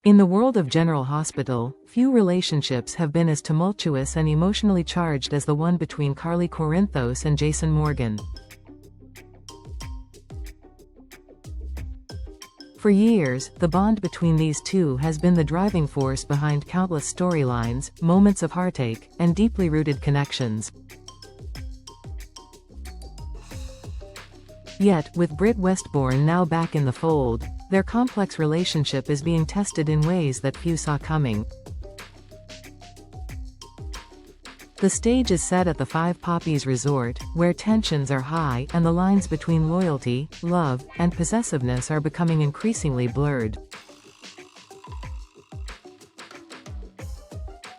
In the world of General Hospital, few relationships have been as tumultuous and emotionally charged as the one between Carly Corinthos and Jason Morgan. For years, the bond between these two has been the driving force behind countless storylines, moments of heartache, and deeply rooted connections. Yet, with Britt Westbourne now back in the fold, their complex relationship is being tested in ways that few saw coming. The stage is set at the Five Poppies Resort, where tensions are high and the lines between loyalty, love, and possessiveness are becoming increasingly blurred.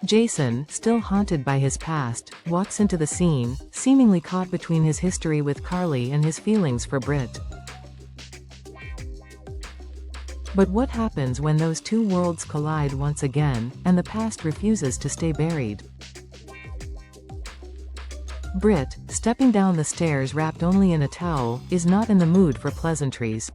Jason, still haunted by his past, walks into the scene, seemingly caught between his history with Carly and his feelings for Britt. But what happens when those two worlds collide once again, and the past refuses to stay buried? Britt, stepping down the stairs wrapped only in a towel, is not in the mood for pleasantries.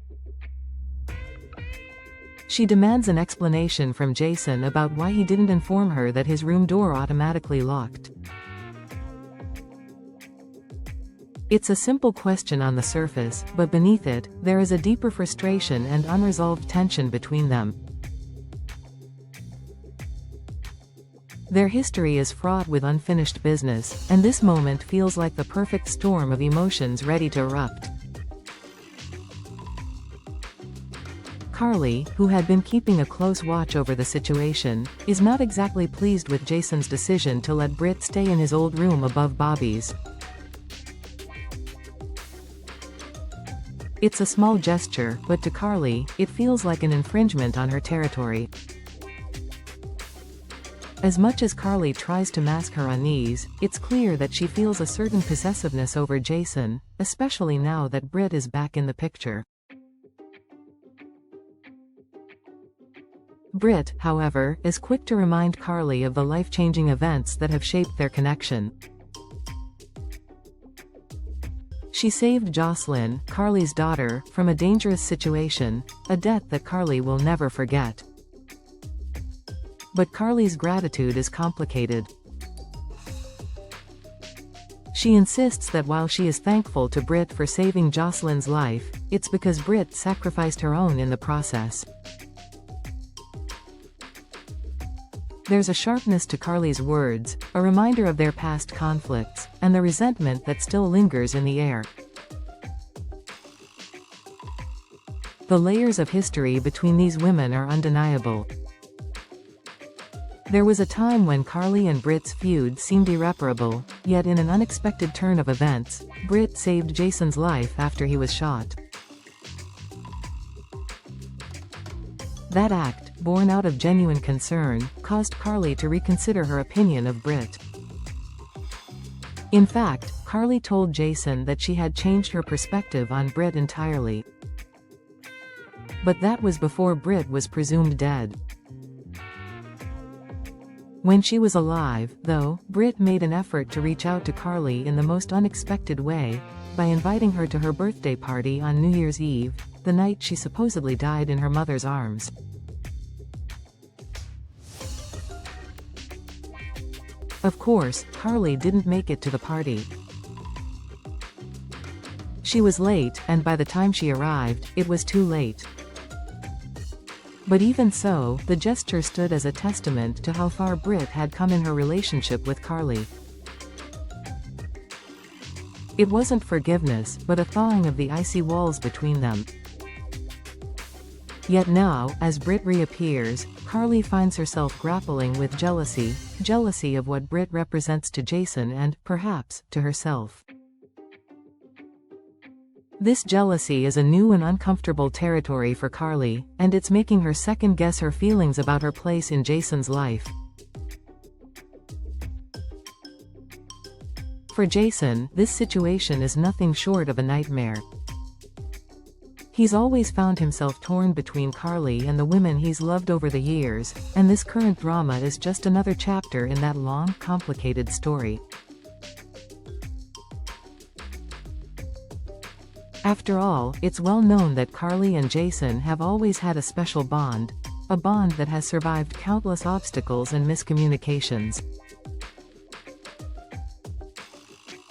She demands an explanation from Jason about why he didn't inform her that his room door automatically locked. It's a simple question on the surface, but beneath it, there is a deeper frustration and unresolved tension between them. Their history is fraught with unfinished business, and this moment feels like the perfect storm of emotions ready to erupt. Carly, who had been keeping a close watch over the situation, is not exactly pleased with Jason's decision to let Britt stay in his old room above Bobby's. It's a small gesture, but to Carly, it feels like an infringement on her territory. As much as Carly tries to mask her unease, it's clear that she feels a certain possessiveness over Jason, especially now that Britt is back in the picture. Britt, however, is quick to remind Carly of the life-changing events that have shaped their connection. She saved Jocelyn, Carly's daughter, from a dangerous situation, a debt that Carly will never forget. But Carly's gratitude is complicated. She insists that while she is thankful to Britt for saving Jocelyn's life, it's because Britt sacrificed her own in the process. There's a sharpness to Carly's words, a reminder of their past conflicts, and the resentment that still lingers in the air. The layers of history between these women are undeniable. There was a time when Carly and Britt's feud seemed irreparable, yet in an unexpected turn of events, Britt saved Jason's life after he was shot. That act, born out of genuine concern, caused Carly to reconsider her opinion of Britt. In fact, Carly told Jason that she had changed her perspective on Britt entirely. But that was before Britt was presumed dead. When she was alive, though, Britt made an effort to reach out to Carly in the most unexpected way, by inviting her to her birthday party on New Year's Eve, the night she supposedly died in her mother's arms. Of course, Carly didn't make it to the party. She was late, and by the time she arrived, it was too late. But even so, the gesture stood as a testament to how far Britt had come in her relationship with Carly. It wasn't forgiveness, but a thawing of the icy walls between them. Yet now, as Britt reappears, Carly finds herself grappling with jealousy of what Britt represents to Jason and, perhaps, to herself. This jealousy is a new and uncomfortable territory for Carly, and it's making her second-guess her feelings about her place in Jason's life. For Jason, this situation is nothing short of a nightmare. He's always found himself torn between Carly and the women he's loved over the years, and this current drama is just another chapter in that long, complicated story. After all, it's well known that Carly and Jason have always had a special bond, a bond that has survived countless obstacles and miscommunications.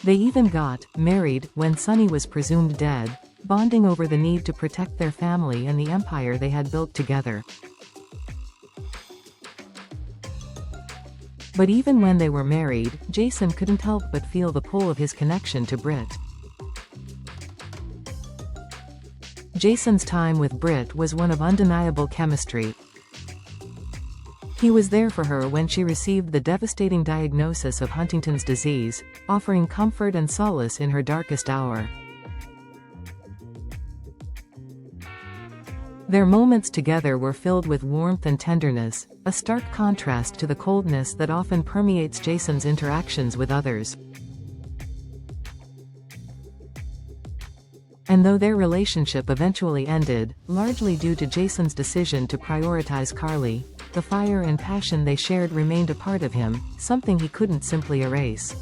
They even got married when Sunny was presumed dead, bonding over the need to protect their family and the empire they had built together. But even when they were married, Jason couldn't help but feel the pull of his connection to Britt. Jason's time with Britt was one of undeniable chemistry. He was there for her when she received the devastating diagnosis of Huntington's disease, offering comfort and solace in her darkest hour. Their moments together were filled with warmth and tenderness, a stark contrast to the coldness that often permeates Jason's interactions with others. And though their relationship eventually ended, largely due to Jason's decision to prioritize Carly, the fire and passion they shared remained a part of him, something he couldn't simply erase.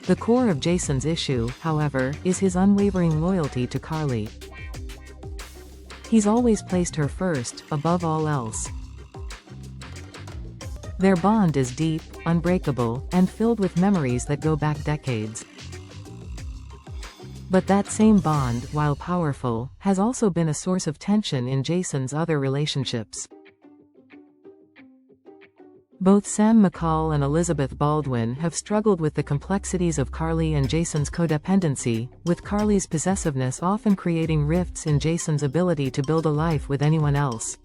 The core of Jason's issue, however, is his unwavering loyalty to Carly. He's always placed her first, above all else. Their bond is deep, unbreakable, and filled with memories that go back decades. But that same bond, while powerful, has also been a source of tension in Jason's other relationships. Both Sam McCall and Elizabeth Baldwin have struggled with the complexities of Carly and Jason's codependency, with Carly's possessiveness often creating rifts in Jason's ability to build a life with anyone else.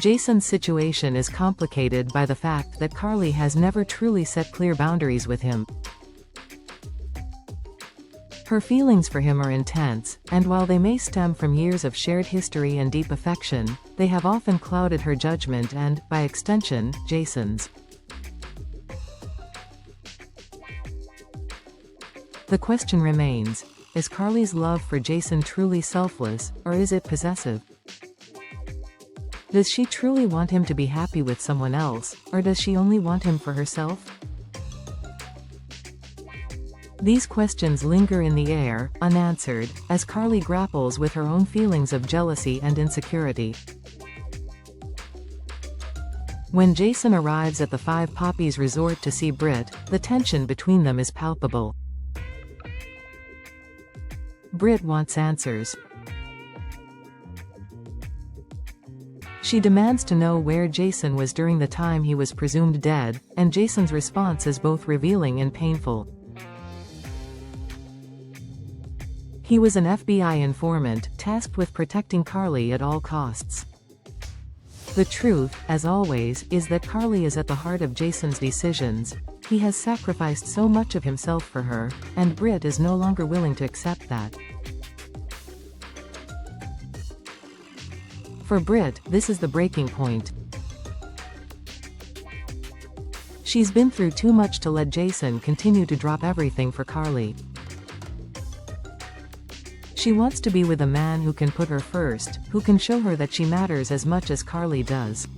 Jason's situation is complicated by the fact that Carly has never truly set clear boundaries with him. Her feelings for him are intense, and while they may stem from years of shared history and deep affection, they have often clouded her judgment and, by extension, Jason's. The question remains, is Carly's love for Jason truly selfless, or is it possessive? Does she truly want him to be happy with someone else, or does she only want him for herself? These questions linger in the air, unanswered, as Carly grapples with her own feelings of jealousy and insecurity. When Jason arrives at the Five Poppies resort to see Britt, the tension between them is palpable. Britt wants answers. She demands to know where Jason was during the time he was presumed dead, and Jason's response is both revealing and painful. He was an FBI informant, tasked with protecting Carly at all costs. The truth, as always, is that Carly is at the heart of Jason's decisions. He has sacrificed so much of himself for her, and Britt is no longer willing to accept that. For Britt, this is the breaking point. She's been through too much to let Jason continue to drop everything for Carly. She wants to be with a man who can put her first, who can show her that she matters as much as Carly does.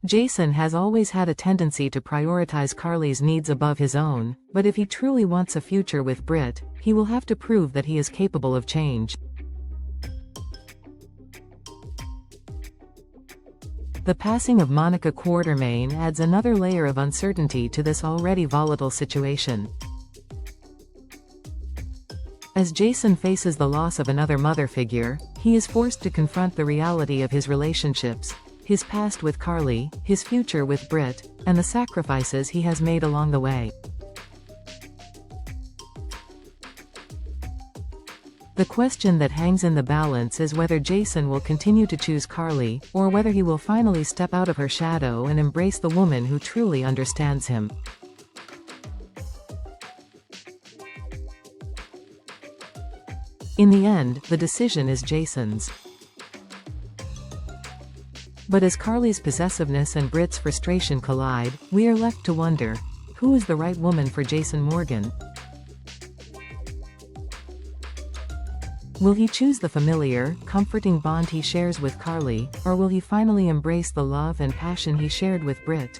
Jason has always had a tendency to prioritize Carly's needs above his own, but if he truly wants a future with Britt, he will have to prove that he is capable of change. The passing of Monica Quartermaine adds another layer of uncertainty to this already volatile situation. As Jason faces the loss of another mother figure, he is forced to confront the reality of his relationships, his past with Carly, his future with Britt, and the sacrifices he has made along the way. The question that hangs in the balance is whether Jason will continue to choose Carly, or whether he will finally step out of her shadow and embrace the woman who truly understands him. In the end, the decision is Jason's. But as Carly's possessiveness and Britt's frustration collide, we are left to wonder, who is the right woman for Jason Morgan? Will he choose the familiar, comforting bond he shares with Carly, or will he finally embrace the love and passion he shared with Britt?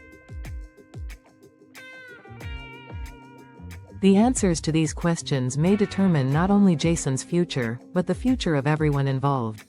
The answers to these questions may determine not only Jason's future, but the future of everyone involved.